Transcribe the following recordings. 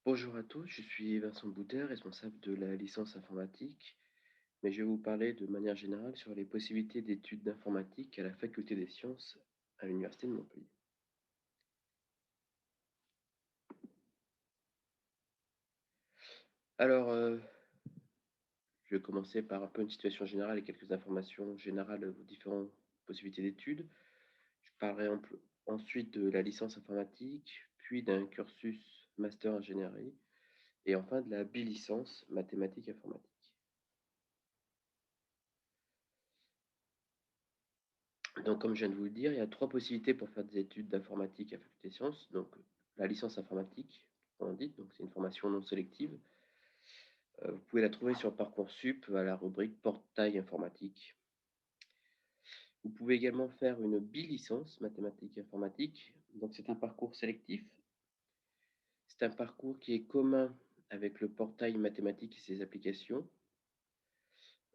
Bonjour à tous, je suis Vincent Boudet, responsable de la licence informatique, mais je vais vous parler de manière générale sur les possibilités d'études d'informatique à la faculté des sciences à l'université de Montpellier. Alors, je vais commencer par un peu une situation générale et quelques informations générales aux différentes possibilités d'études. Je parlerai ensuite de la licence informatique, puis d'un cursus master ingénierie, et enfin de la bilicence mathématiques informatique. Donc, comme je viens de vous le dire, il y a trois possibilités pour faire des études d'informatique à la faculté des sciences. Donc, la licence informatique, on dit, donc c'est une formation non sélective. Vous pouvez la trouver sur Parcoursup à la rubrique portail informatique. Vous pouvez également faire une bilicence mathématiques informatique. Donc, c'est un parcours sélectif. C'est un parcours qui est commun avec le portail mathématiques et ses applications,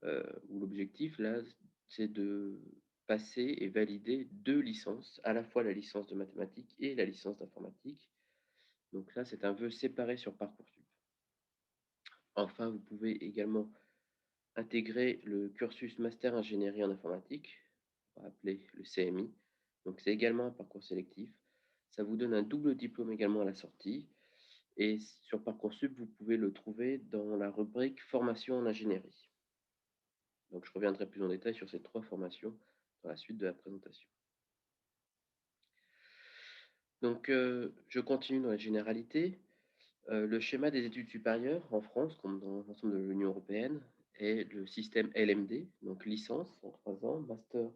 où l'objectif, là, c'est de passer et valider deux licences, à la fois la licence de mathématiques et la licence d'informatique. Donc là, c'est un vœu séparé sur Parcoursup. Enfin, vous pouvez également intégrer le cursus Master Ingénierie en informatique, on va appeler le CMI. Donc c'est également un parcours sélectif. Ça vous donne un double diplôme également à la sortie. Et sur Parcoursup, vous pouvez le trouver dans la rubrique formation en ingénierie. Donc je reviendrai plus en détail sur ces trois formations dans la suite de la présentation. Donc je continue dans la généralité. Le schéma des études supérieures en France, comme dans l'ensemble de l'Union européenne, est le système LMD, donc licence en 3 ans, master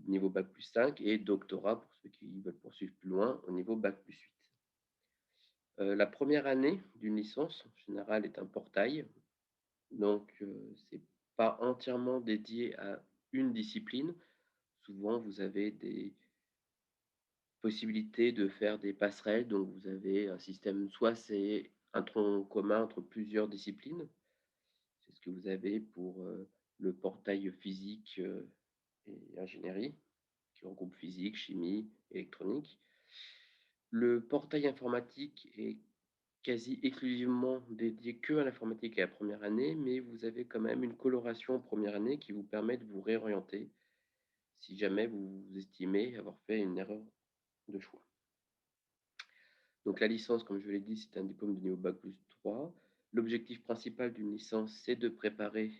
niveau bac plus 5 et doctorat pour ceux qui veulent poursuivre plus loin au niveau bac plus 8. La première année d'une licence, en général, est un portail, donc c'est pas entièrement dédié à une discipline. Souvent, vous avez des possibilités de faire des passerelles, donc vous avez un système, soit c'est un tronc commun entre plusieurs disciplines, c'est ce que vous avez pour le portail physique et ingénierie, qui regroupe physique, chimie, électronique. Le portail informatique est quasi exclusivement dédié que à l'informatique à la première année, mais vous avez quand même une coloration en première année qui vous permet de vous réorienter si jamais vous estimez avoir fait une erreur de choix. Donc la licence, comme je l'ai dit, c'est un diplôme de niveau bac plus 3. L'objectif principal d'une licence, c'est de préparer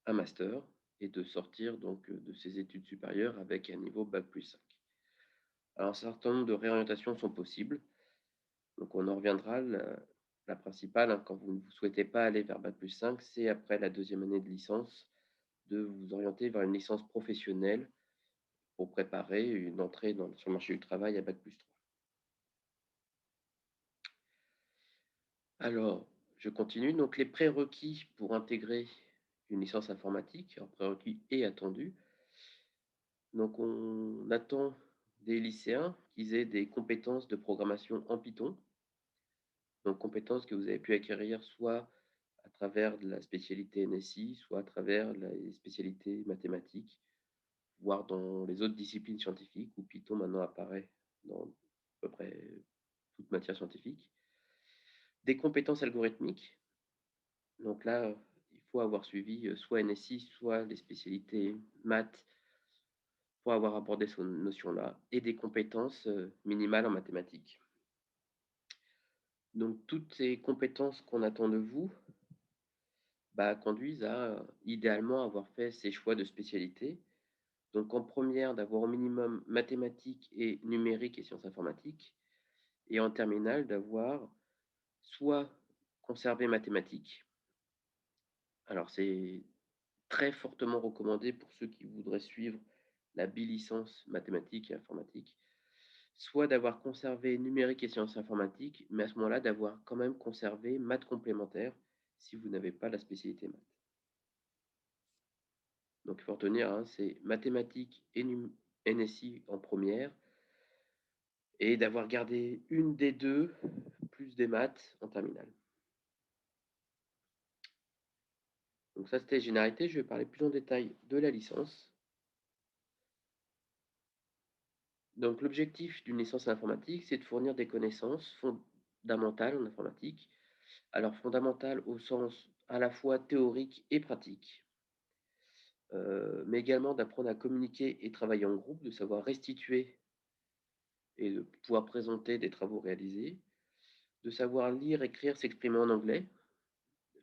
un master et de sortir donc de ses études supérieures avec un niveau bac plus 5. Alors, un certain nombre de réorientations sont possibles. Donc on en reviendra. La principale, hein, quand vous ne souhaitez pas aller vers bac plus 5, c'est après la deuxième année de licence de vous orienter vers une licence professionnelle pour préparer une entrée sur le marché du travail à bac plus 3. Alors, je continue. Donc, les prérequis pour intégrer une licence informatique, alors prérequis et attendus. Donc, on attend des lycéens qu'ils aient des compétences de programmation en Python. Donc, compétences que vous avez pu acquérir soit à travers de la spécialité NSI, soit à travers les spécialités mathématiques, voire dans les autres disciplines scientifiques où Python maintenant apparaît dans à peu près toute matière scientifique. Des compétences algorithmiques. Donc là, il faut avoir suivi soit NSI, soit les spécialités maths pour avoir abordé ces notion-là, et des compétences minimales en mathématiques. Donc toutes ces compétences qu'on attend de vous conduisent à idéalement avoir fait ces choix de spécialité. Donc en première, d'avoir au minimum mathématiques et numérique et sciences informatiques, et en terminale, d'avoir soit conservé mathématiques. Alors c'est très fortement recommandé pour ceux qui voudraient suivre la bilicence mathématiques et informatique, soit d'avoir conservé numérique et sciences informatiques, mais à ce moment-là, d'avoir quand même conservé maths complémentaires si vous n'avez pas la spécialité maths. Donc il faut retenir, hein, c'est mathématiques et NSI en première, et d'avoir gardé une des deux, plus des maths en terminale. Donc ça, c'était généralité. Je vais parler plus en détail de la licence. Donc l'objectif d'une licence informatique, c'est de fournir des connaissances fondamentales en informatique. Alors fondamentales au sens à la fois théorique et pratique, mais également d'apprendre à communiquer et travailler en groupe, de savoir restituer et de pouvoir présenter des travaux réalisés, de savoir lire, écrire, s'exprimer en anglais.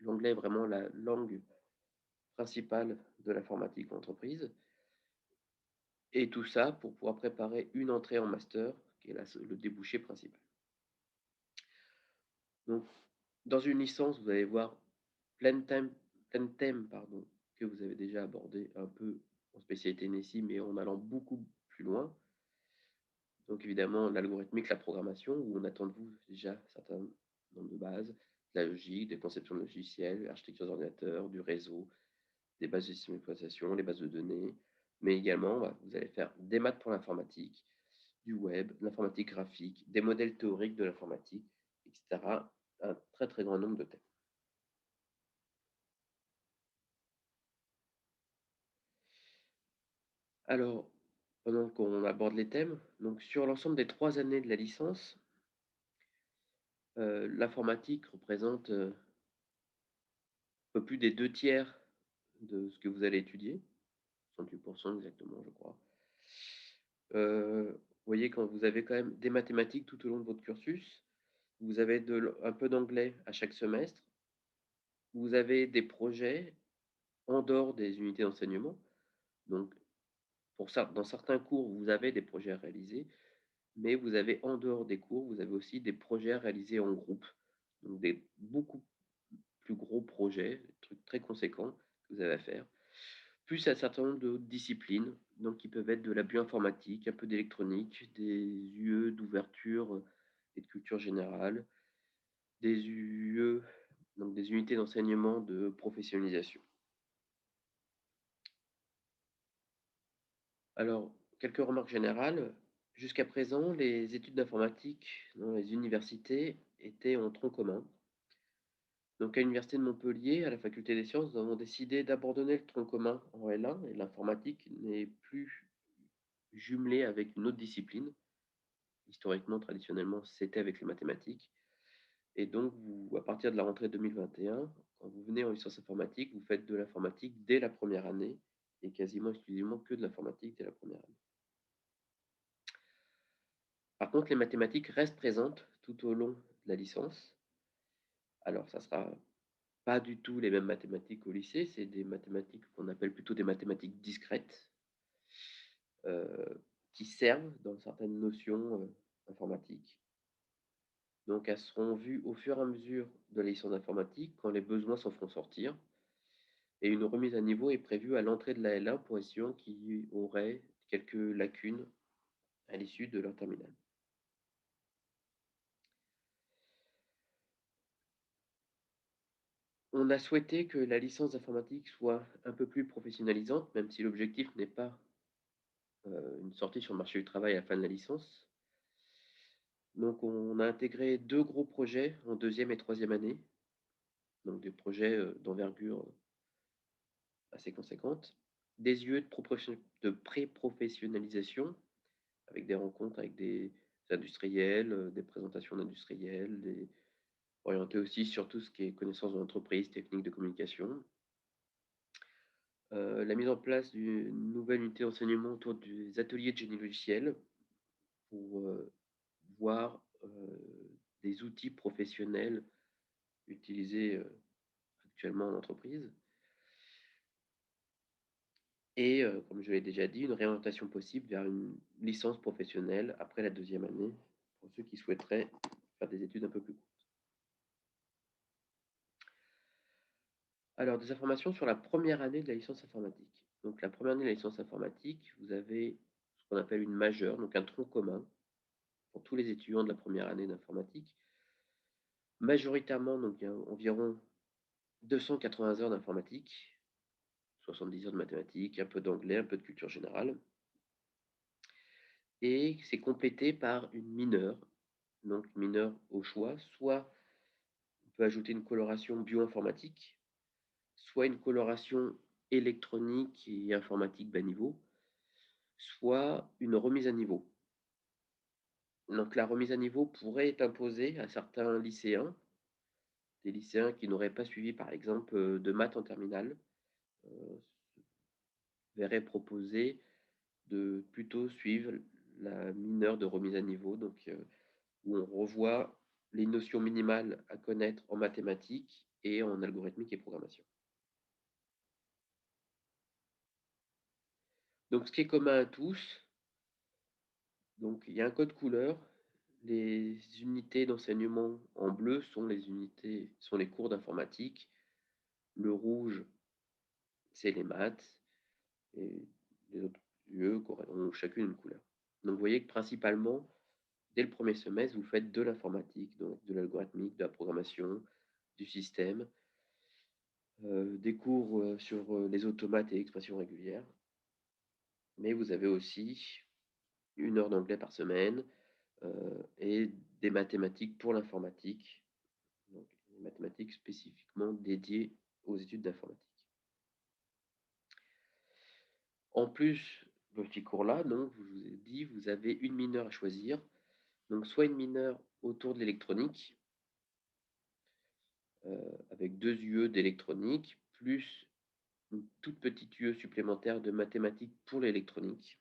L'anglais est vraiment la langue principale de l'informatique en entreprise, et tout ça pour pouvoir préparer une entrée en master, qui est le débouché principal. Donc, dans une licence, vous allez voir plein de thèmes, pardon, que vous avez déjà abordé un peu en spécialité NSI, mais en allant beaucoup plus loin. Donc évidemment, l'algorithmique, la programmation, où on attend de vous déjà un certain nombre de bases, de la logique, des conceptions de logiciels, l'architecture d'ordinateur, du réseau, des bases de système d'exploitation, les bases de données, mais également, vous allez faire des maths pour l'informatique, du web, de l'informatique graphique, des modèles théoriques de l'informatique, etc. Un très très grand nombre de thèmes. Alors, pendant qu'on aborde les thèmes, donc sur l'ensemble des 3 années de la licence, l'informatique représente un peu plus des 2 tiers de ce que vous allez étudier, 68% exactement, je crois. Vous voyez, quand vous avez quand même des mathématiques tout au long de votre cursus, vous avez un peu d'anglais à chaque semestre, vous avez des projets en dehors des unités d'enseignement. Donc, pour ça, dans certains cours, vous avez des projets à réaliser, mais vous avez en dehors des cours, vous avez aussi des projets à réaliser en groupe. Donc, des beaucoup plus gros projets, des trucs très conséquents que vous avez à faire. Plus un certain nombre d'autres disciplines, donc qui peuvent être de la bioinformatique, un peu d'électronique, des UE d'ouverture et de culture générale, des UE, donc des unités d'enseignement de professionnalisation. Alors, quelques remarques générales. Jusqu'à présent, les études d'informatique dans les universités étaient en tronc commun. Donc, à l'université de Montpellier, à la faculté des sciences, nous avons décidé d'abandonner le tronc commun en L1 et l'informatique n'est plus jumelée avec une autre discipline. Historiquement, traditionnellement, c'était avec les mathématiques. Et donc, vous, à partir de la rentrée 2021, quand vous venez en licence informatique, vous faites de l'informatique dès la première année et quasiment exclusivement que de l'informatique dès la première année. Par contre, les mathématiques restent présentes tout au long de la licence. Alors, ça sera pas du tout les mêmes mathématiques au lycée, c'est des mathématiques qu'on appelle plutôt des mathématiques discrètes, qui servent dans certaines notions informatiques. Donc, elles seront vues au fur et à mesure de la licence d'informatique quand les besoins s'en feront sortir. Et une remise à niveau est prévue à l'entrée de la L1 pour les étudiants qui auraient quelques lacunes à l'issue de leur terminale. On a souhaité que la licence d'informatique soit un peu plus professionnalisante, même si l'objectif n'est pas une sortie sur le marché du travail à la fin de la licence. Donc on a intégré 2 gros projets en deuxième et troisième année, donc des projets d'envergure assez conséquente. Des UE de pré-professionnalisation, avec des rencontres avec des industriels, des présentations d'industriels, orientés aussi sur tout ce qui est connaissance de l'entreprise, technique de communication. La mise en place d'une nouvelle unité d'enseignement autour des ateliers de génie logiciel pour voir des outils professionnels utilisés actuellement en entreprise. Et comme je l'ai déjà dit, une réorientation possible vers une licence professionnelle après la deuxième année, pour ceux qui souhaiteraient faire des études un peu plus courtes. Alors, des informations sur la première année de la licence informatique. Donc, la première année de la licence informatique, vous avez ce qu'on appelle une majeure, donc un tronc commun pour tous les étudiants de la première année d'informatique. Majoritairement, donc, il y a environ 280 heures d'informatique, 70 heures de mathématiques, un peu d'anglais, un peu de culture générale. Et c'est complété par une mineure, donc mineure au choix. Soit on peut ajouter une coloration bioinformatique, soit une coloration électronique et informatique bas niveau, soit une remise à niveau. Donc la remise à niveau pourrait être imposée à certains lycéens, des lycéens qui n'auraient pas suivi par exemple, de maths en terminale, heu, verraient proposer de plutôt suivre la mineure de remise à niveau, donc où on revoit les notions minimales à connaître en mathématiques et en algorithmique et programmation. Donc ce qui est commun à tous, donc il y a un code couleur. Les unités d'enseignement en bleu sont les cours d'informatique. Le rouge, c'est les maths et les autres lieux ont chacune une couleur. Donc vous voyez que principalement, dès le premier semestre, vous faites de l'informatique, donc de l'algorithmique, de la programmation, du système, des cours, sur, les automates et expressions régulières. Mais vous avez aussi 1 heure d'anglais par semaine, et des mathématiques pour l'informatique, donc des mathématiques spécifiquement dédiées aux études d'informatique. En plus de ces cours-là, donc je vous ai dit, vous avez une mineure à choisir, donc soit une mineure autour de l'électronique, avec 2 UE d'électronique, plus une toute petite UE supplémentaire de mathématiques pour l'électronique.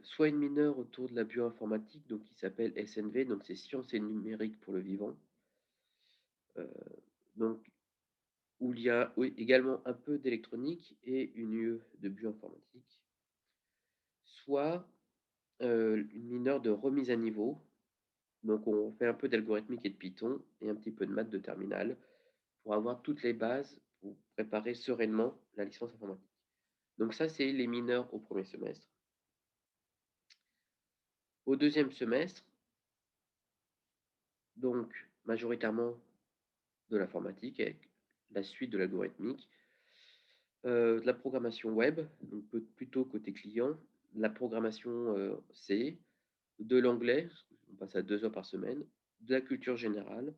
Soit une mineure autour de la bioinformatique, donc qui s'appelle SNV, donc c'est sciences et numérique pour le vivant. Donc où il y a, oui, également un peu d'électronique et une UE de bioinformatique. Soit, une mineure de remise à niveau, donc on fait un peu d'algorithmique et de Python et un petit peu de maths de terminale pour avoir toutes les bases pour préparer sereinement la licence informatique. Donc ça, c'est les mineurs au premier semestre. Au deuxième semestre, donc majoritairement de l'informatique avec la suite de l'algorithmique, de la programmation web, donc plutôt côté client, de la programmation, C, de l'anglais, on passe à 2 heures par semaine, de la culture générale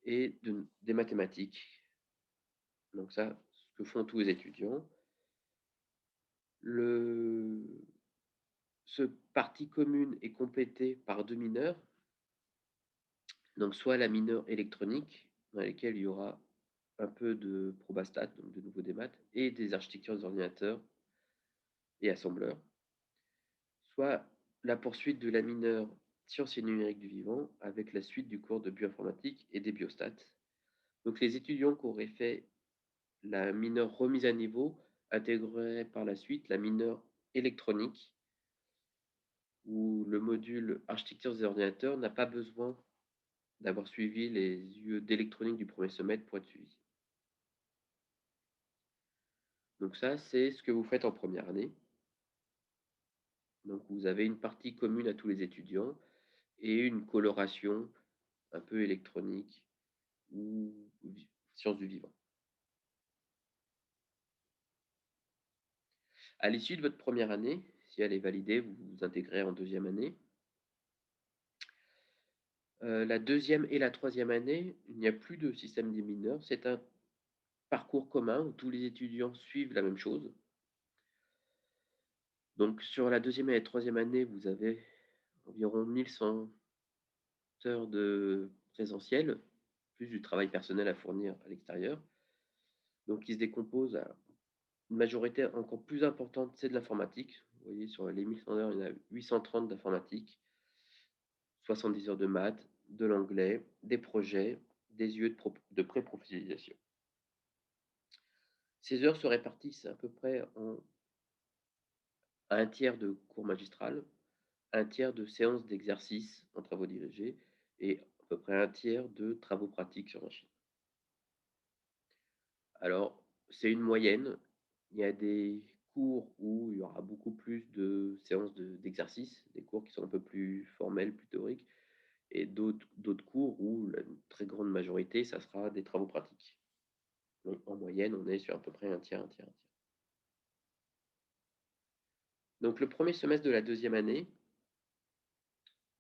et des mathématiques. Donc ça, ce que font tous les étudiants. Le Ce partie commune est complétée par 2 mineurs, donc soit la mineure électronique, dans laquelle il y aura un peu de probastat, donc de nouveau des maths, et des architectures des ordinateurs et assembleurs, soit la poursuite de la mineure sciences et numériques du vivant avec la suite du cours de bioinformatique et des biostats. Donc les étudiants qui auraient fait la mineure remise à niveau intégreraient par la suite la mineure électronique où le module architecture des ordinateurs n'a pas besoin d'avoir suivi les UE d'électronique du premier semestre pour être suivi. Donc ça, c'est ce que vous faites en première année. Donc vous avez une partie commune à tous les étudiants et une coloration un peu électronique ou sciences du vivant. À l'issue de votre première année, si elle est validée, vous vous intégrez en deuxième année. La deuxième et la troisième année, il n'y a plus de système des mineurs. C'est un parcours commun où tous les étudiants suivent la même chose. Donc sur la deuxième et la troisième année, vous avez environ 1100 heures de présentiel, plus du travail personnel à fournir à l'extérieur. Donc, il se décompose à une majorité encore plus importante, c'est de l'informatique. Vous voyez, sur les 1100 heures, il y en a 830 d'informatique, 70 heures de maths, de l'anglais, des projets, des UE de pré-professionnalisation. Ces heures se répartissent à peu près en un tiers de cours magistral, un tiers de séances d'exercice en travaux dirigés et à peu près un tiers de travaux pratiques sur machine. Alors, c'est une moyenne. Il y a des cours où il y aura beaucoup plus de séances d'exercice, des cours qui sont un peu plus formels, plus théoriques, et d'autres cours où la très grande majorité, ça sera des travaux pratiques. Donc, en moyenne, on est sur à peu près un tiers, un tiers, un tiers. Donc, le premier semestre de la deuxième année,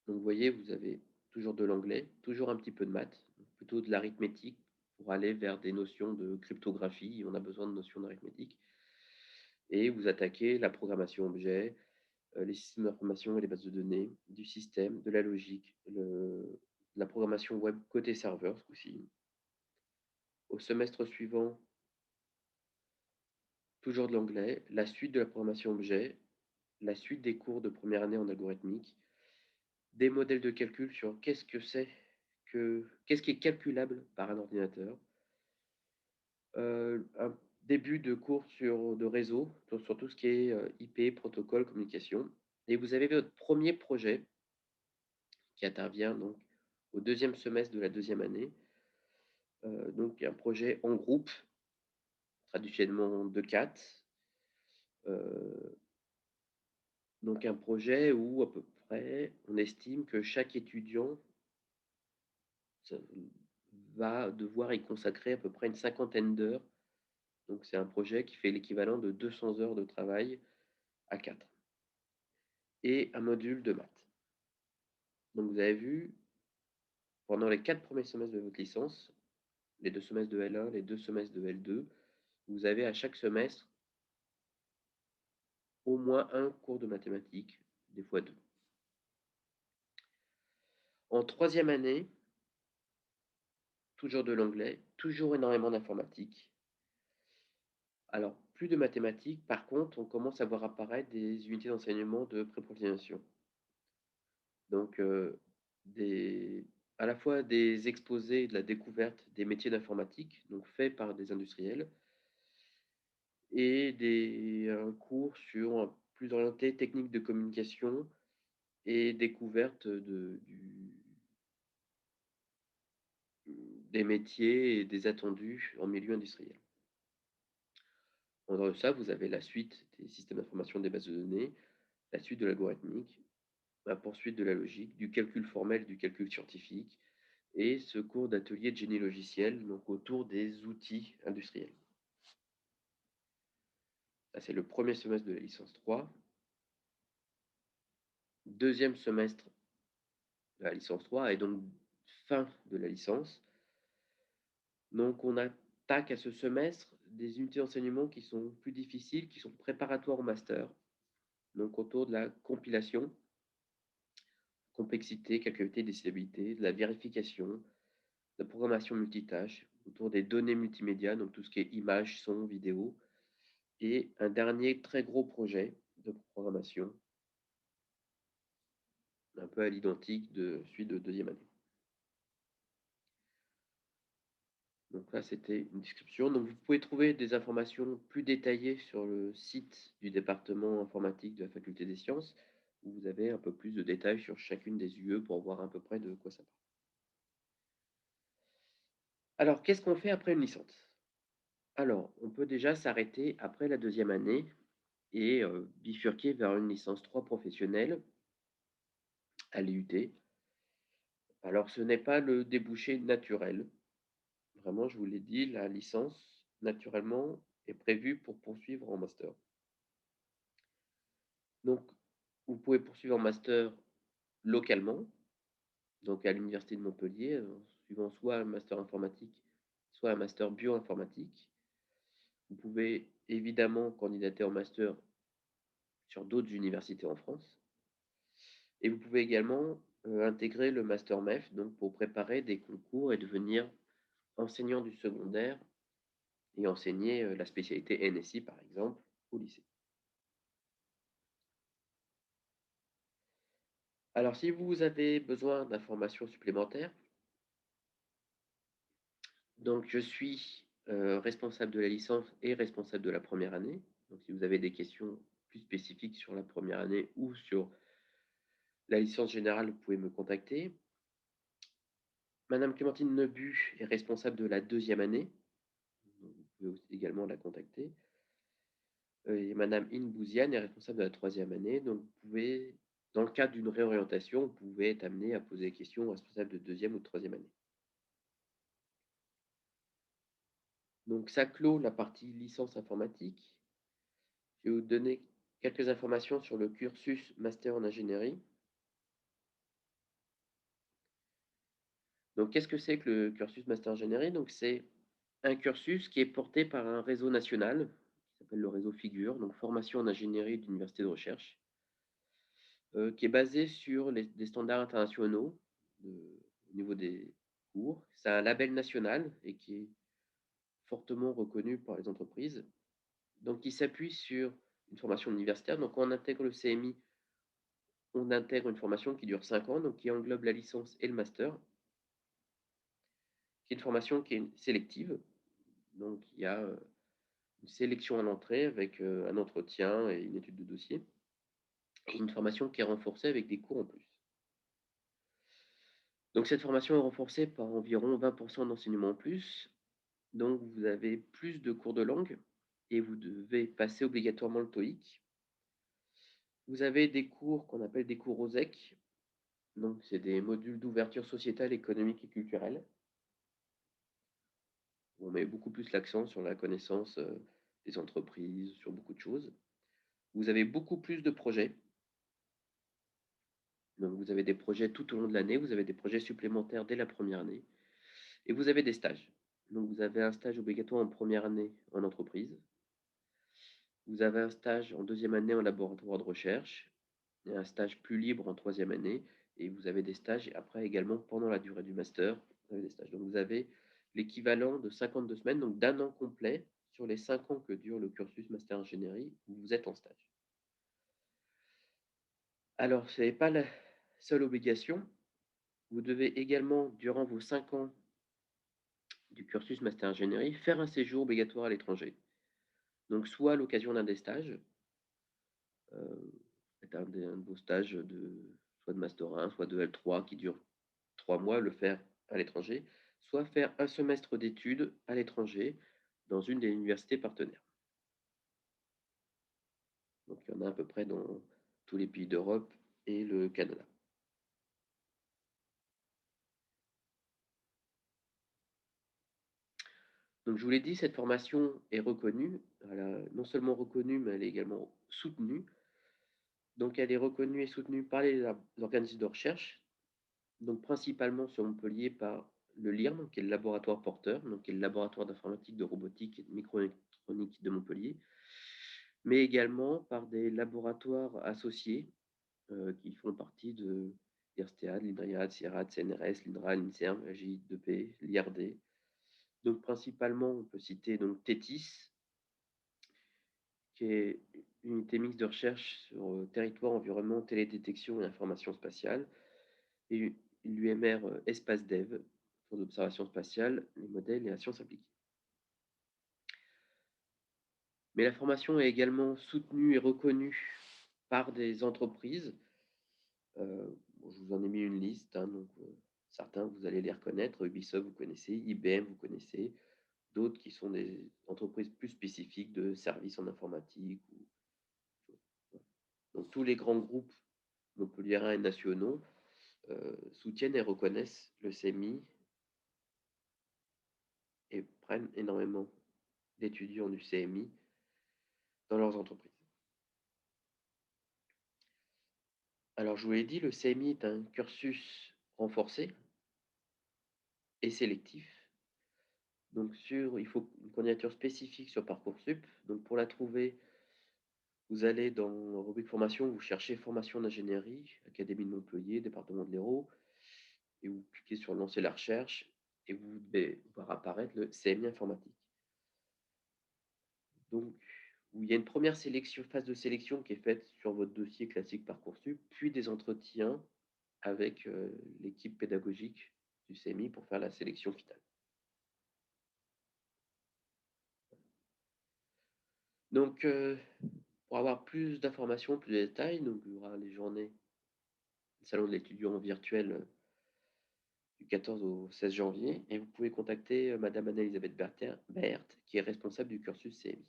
donc vous voyez, vous avez toujours de l'anglais, toujours un petit peu de maths, plutôt de l'arithmétique pour aller vers des notions de cryptographie. On a besoin de notions d'arithmétique. Et vous attaquez la programmation objet, les systèmes d'information et les bases de données, du système, de la logique, la programmation web côté serveur ce coup-ci. Au semestre suivant, toujours de l'anglais, la suite de la programmation objet, la suite des cours de première année en algorithmique, des modèles de calcul sur qu'est-ce qui est calculable par un ordinateur, un début de cours de réseau, sur tout ce qui est IP, protocole, communication. Et vous avez votre premier projet qui intervient donc au deuxième semestre de la deuxième année. Donc un projet en groupe, traditionnellement de 4. Euh, donc un projet où à peu près on estime que chaque étudiant va devoir y consacrer à peu près une cinquantaine d'heures. Donc c'est un projet qui fait l'équivalent de 200 heures de travail à 4 et un module de maths. Donc vous avez vu, pendant les 4 premiers semestres de votre licence, les 2 semestres de L1, les 2 semestres de L2, vous avez à chaque semestre au moins un cours de mathématiques, des fois 2. En troisième année, toujours de l'anglais, toujours énormément d'informatique. Alors, plus de mathématiques, par contre, on commence à voir apparaître des unités d'enseignement de pré-professionnalisation. Donc, à la fois des exposés de la découverte des métiers d'informatique, donc faits par des industriels, et un cours plus orienté technique de communication et découverte des métiers et des attendus en milieu industriel. En dehors de ça, vous avez la suite des systèmes d'information des bases de données, la suite de l'algorithmique, la poursuite de la logique, du calcul formel, du calcul scientifique, et ce cours d'atelier de génie logiciel, donc autour des outils industriels. Ça, c'est le premier semestre de la licence 3. Deuxième semestre de la licence 3, et donc fin de la licence. Donc, on attaque à ce semestre des unités d'enseignement qui sont plus difficiles, qui sont préparatoires au master, donc autour de la compilation, complexité, calculabilité, décidabilité, de la vérification, de la programmation multitâche, autour des données multimédia, donc tout ce qui est images, son, vidéo, et un dernier très gros projet de programmation, un peu à l'identique de celui de deuxième année. Donc là, c'était une description. Donc vous pouvez trouver des informations plus détaillées sur le site du département informatique de la faculté des sciences, où vous avez un peu plus de détails sur chacune des UE pour voir à peu près de quoi ça parle. Alors, qu'est-ce qu'on fait après une licence? Alors, on peut déjà s'arrêter après la deuxième année et bifurquer vers une licence 3 professionnelle à l'IUT. Alors, ce n'est pas le débouché naturel. Vraiment, je vous l'ai dit, la licence, naturellement, est prévue pour poursuivre en master. Donc, vous pouvez poursuivre en master localement, donc à l'université de Montpellier, suivant soit un master informatique, soit un master bioinformatique. Vous pouvez évidemment candidater en master sur d'autres universités en France. Et vous pouvez également intégrer le master MEF, donc pour préparer des concours et devenir enseignant du secondaire et enseigner la spécialité NSI, par exemple, au lycée. Alors, si vous avez besoin d'informations supplémentaires, donc je suis responsable de la licence et responsable de la première année. Donc, si vous avez des questions plus spécifiques sur la première année ou sur la licence générale, vous pouvez me contacter. Madame Clémentine Nebu est responsable de la deuxième année. Donc, vous pouvez aussi également la contacter. Et Madame In Bouziane est responsable de la troisième année. Donc, vous pouvez, dans le cadre d'une réorientation, vous pouvez être amené à poser des questions aux responsables de deuxième ou de troisième année. Donc, ça clôt la partie licence informatique. Je vais vous donner quelques informations sur le cursus master en ingénierie. Donc, qu'est-ce que c'est que le cursus master ingénierie? Donc, c'est un cursus qui est porté par un réseau national qui s'appelle le réseau Figure, donc formation en ingénierie d'université de recherche. qui est basé sur des standards internationaux au niveau des cours. C'est un label national et qui est fortement reconnu par les entreprises. Donc il s'appuie sur une formation universitaire. Donc quand on intègre le CMI, on intègre une formation qui dure 5 ans, donc qui englobe la licence et le master, qui est une formation qui est sélective. Donc il y a une sélection à l'entrée avec un entretien et une étude de dossier, et une formation qui est renforcée avec des cours en plus. Donc cette formation est renforcée par environ 20% d'enseignement en plus. Donc vous avez plus de cours de langue et vous devez passer obligatoirement le TOEIC. Vous avez des cours qu'on appelle des cours OSEC. Donc c'est des modules d'ouverture sociétale, économique et culturelle. On met beaucoup plus l'accent sur la connaissance des entreprises, sur beaucoup de choses. Vous avez beaucoup plus de projets. Donc vous avez des projets tout au long de l'année, vous avez des projets supplémentaires dès la première année, et vous avez des stages. Donc vous avez un stage obligatoire en première année en entreprise, vous avez un stage en deuxième année en laboratoire de recherche, et un stage plus libre en troisième année, et vous avez des stages après également pendant la durée du master, vous avez des stages. Donc vous avez l'équivalent de 52 semaines, donc d'un an complet sur les 5 ans que dure le cursus master ingénierie où vous êtes en stage. Alors, ce n'est pas la seule obligation. Vous devez également, durant vos 5 ans du cursus master ingénierie, faire un séjour obligatoire à l'étranger. Donc, soit à l'occasion d'un des stages, un de vos stages soit de master 1, soit de L3 qui dure 3 mois, le faire à l'étranger, soit faire un semestre d'études à l'étranger dans une des universités partenaires. Donc, il y en a à peu près dans tous les pays d'Europe et le Canada. Donc, je vous l'ai dit, cette formation est reconnue. Elle est non seulement reconnue, mais elle est également soutenue. Donc, elle est reconnue et soutenue par les organismes de recherche, donc principalement sur Montpellier par le LIRM, qui est le laboratoire porteur, donc qui est le laboratoire d'informatique, de robotique et de microélectronique de Montpellier, mais également par des laboratoires associés qui font partie de l'IRSTEAD, l'INRIAD, CIRAD, CNRS, l'INRA, l'INSERM, la GI2P, l'IRD. Donc principalement, on peut citer donc TETIS, qui est une unité mixte de recherche sur territoire, environnement, télédétection et information spatiale, et l'UMR Espace Dev, pour l'observation spatiale, les modèles et la science appliquée. Mais la formation est également soutenue et reconnue par des entreprises. Je vous en ai mis une liste, hein, donc certains vous allez les reconnaître. Ubisoft, vous connaissez, IBM, vous connaissez, d'autres qui sont des entreprises plus spécifiques de services en informatique. Donc tous les grands groupes montpelliérains et nationaux soutiennent et reconnaissent le CMI et prennent énormément d'étudiants du CMI dans leurs entreprises. Alors, je vous l'ai dit, le CMI est un cursus renforcé et sélectif. Donc, il faut une candidature spécifique sur Parcoursup. Donc, pour la trouver, vous allez dans la rubrique formation, vous cherchez formation d'ingénierie, Académie de Montpellier, département de l'Hérault, et vous cliquez sur lancer la recherche et vous devez voir apparaître le CMI informatique. Donc, où il y a une première phase de sélection qui est faite sur votre dossier classique Parcoursup, puis des entretiens avec l'équipe pédagogique du CMI pour faire la sélection finale. Donc, pour avoir plus d'informations, plus de détails, donc, il y aura les journées du Salon de l'étudiant virtuel du 14 au 16 janvier, et vous pouvez contacter Madame Anne-Elisabeth Berthe, qui est responsable du cursus CMI.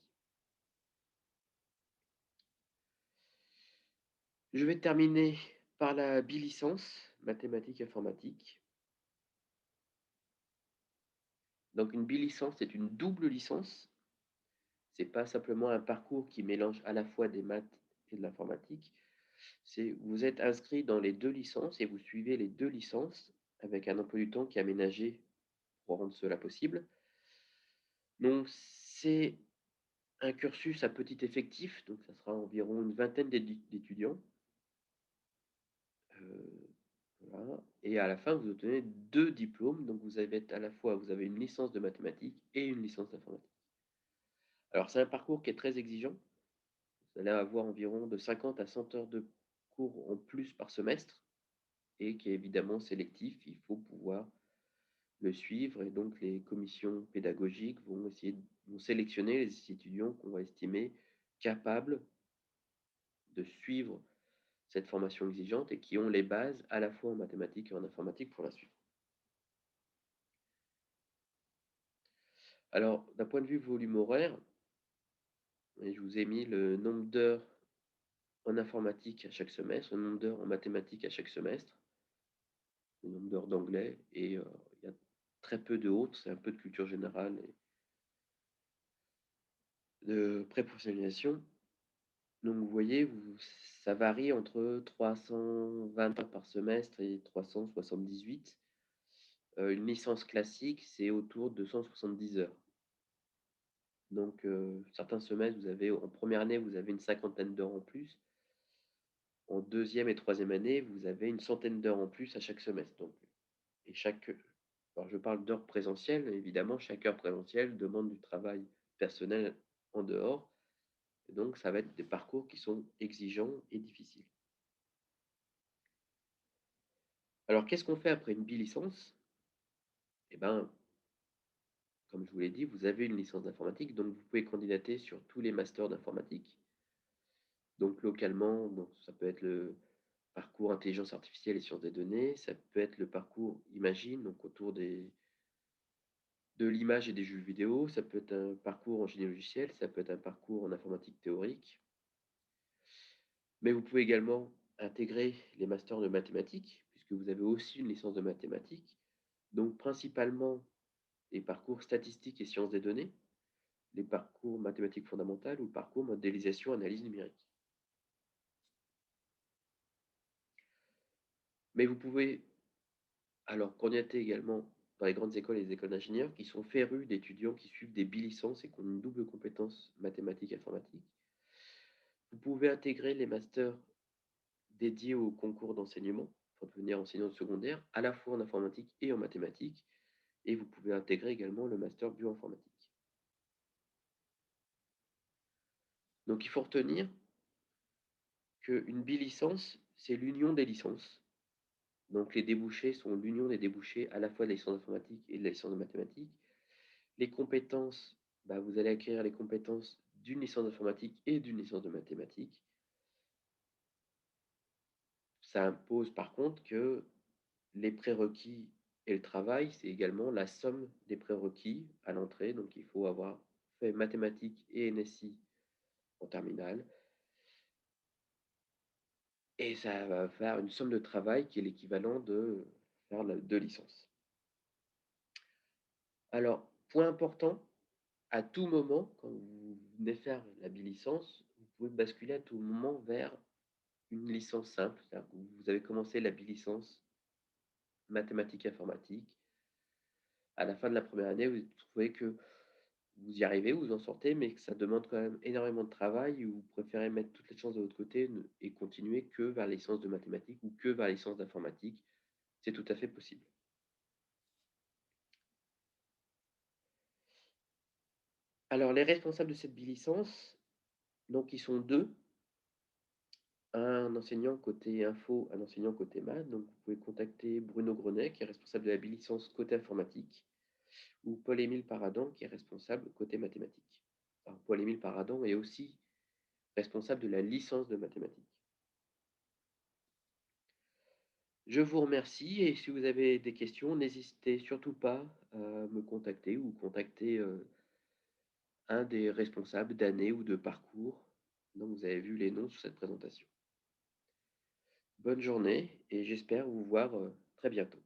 Je vais terminer par la bilicence mathématiques informatique. Donc une bilicence, c'est une double licence. C'est pas simplement un parcours qui mélange à la fois des maths et de l'informatique. C'est vous êtes inscrit dans les deux licences et vous suivez les deux licences avec un emploi du temps qui est aménagé pour rendre cela possible. Donc c'est un cursus à petit effectif, donc ça sera environ une vingtaine d'étudiants. et à la fin, vous obtenez 2 diplômes, donc vous avez à la fois vous avez une licence de mathématiques et une licence d'informatique. Alors c'est un parcours qui est très exigeant. Vous allez avoir environ de 50 à 100 heures de cours en plus par semestre et qui est évidemment sélectif. Il faut pouvoir le suivre et donc les commissions pédagogiques vont sélectionner les étudiants qu'on va estimer capables de suivre cette formation exigeante et qui ont les bases à la fois en mathématiques et en informatique pour la suivre. Alors, d'un point de vue volume horaire, et je vous ai mis le nombre d'heures en informatique à chaque semestre, le nombre d'heures en mathématiques à chaque semestre, le nombre d'heures d'anglais, et il y a très peu de autres, c'est un peu de culture générale et de pré-professionnalisation. Donc vous voyez, ça varie entre 320 heures par semestre et 378. Une licence classique, c'est autour de 170 heures. Donc certains semestres, en première année, vous avez une cinquantaine d'heures en plus. En deuxième et troisième année, vous avez une centaine d'heures en plus à chaque semestre. Donc, et alors je parle d'heures présentielles, évidemment, chaque heure présentielle demande du travail personnel en dehors. Et donc, ça va être des parcours qui sont exigeants et difficiles. Alors, qu'est-ce qu'on fait après une bi-licence? Eh ben, comme je vous l'ai dit, vous avez une licence d'informatique, donc vous pouvez candidater sur tous les masters d'informatique. Donc, localement, donc, ça peut être le parcours intelligence artificielle et sciences des données, ça peut être le parcours Imagine, donc autour de l'image et des jeux vidéo, ça peut être un parcours en génie logiciel, ça peut être un parcours en informatique théorique, mais vous pouvez également intégrer les masters de mathématiques, puisque vous avez aussi une licence de mathématiques, donc principalement les parcours statistiques et sciences des données, les parcours mathématiques fondamentales ou le parcours modélisation analyse numérique. Mais vous pouvez alors candidater également dans les grandes écoles et les écoles d'ingénieurs qui sont férus d'étudiants qui suivent des bilicences et qui ont une double compétence mathématiques et informatique. Vous pouvez intégrer les masters dédiés au concours d'enseignement pour devenir enseignant de secondaire, à la fois en informatique et en mathématiques. Et vous pouvez intégrer également le master bioinformatique. Donc il faut retenir qu'une bilicence, c'est l'union des licences. Donc les débouchés sont l'union des débouchés à la fois de la licence d'informatique et de la licence de mathématiques. Les compétences, bah, vous allez acquérir les compétences d'une licence d'informatique et d'une licence de mathématiques. Ça impose par contre que les prérequis et le travail, c'est également la somme des prérequis à l'entrée. Donc il faut avoir fait mathématiques et NSI en terminale. Et ça va faire une somme de travail qui est l'équivalent de faire 2 licences. Alors, point important, à tout moment, quand vous venez faire la bi-licence, vous pouvez basculer à tout moment vers une licence simple. C'est-à-dire que vous avez commencé la bi-licence mathématiques informatique. À la fin de la première année, vous trouvez que vous y arrivez, vous en sortez, mais que ça demande quand même énormément de travail, ou vous préférez mettre toutes les chances de votre côté et continuer que vers la licence de mathématiques ou que vers la licence d'informatique. C'est tout à fait possible. Alors, les responsables de cette bi-licence, donc ils sont deux, un enseignant côté info, un enseignant côté maths. Donc, vous pouvez contacter Bruno Grenet, qui est responsable de la bi-licence côté informatique, ou Paul-Émile Paradan, qui est responsable côté mathématiques. Alors, Paul-Émile Paradan est aussi responsable de la licence de mathématiques. Je vous remercie et si vous avez des questions, n'hésitez surtout pas à me contacter ou contacter un des responsables d'année ou de parcours dont vous avez vu les noms sur cette présentation. Bonne journée et j'espère vous voir très bientôt.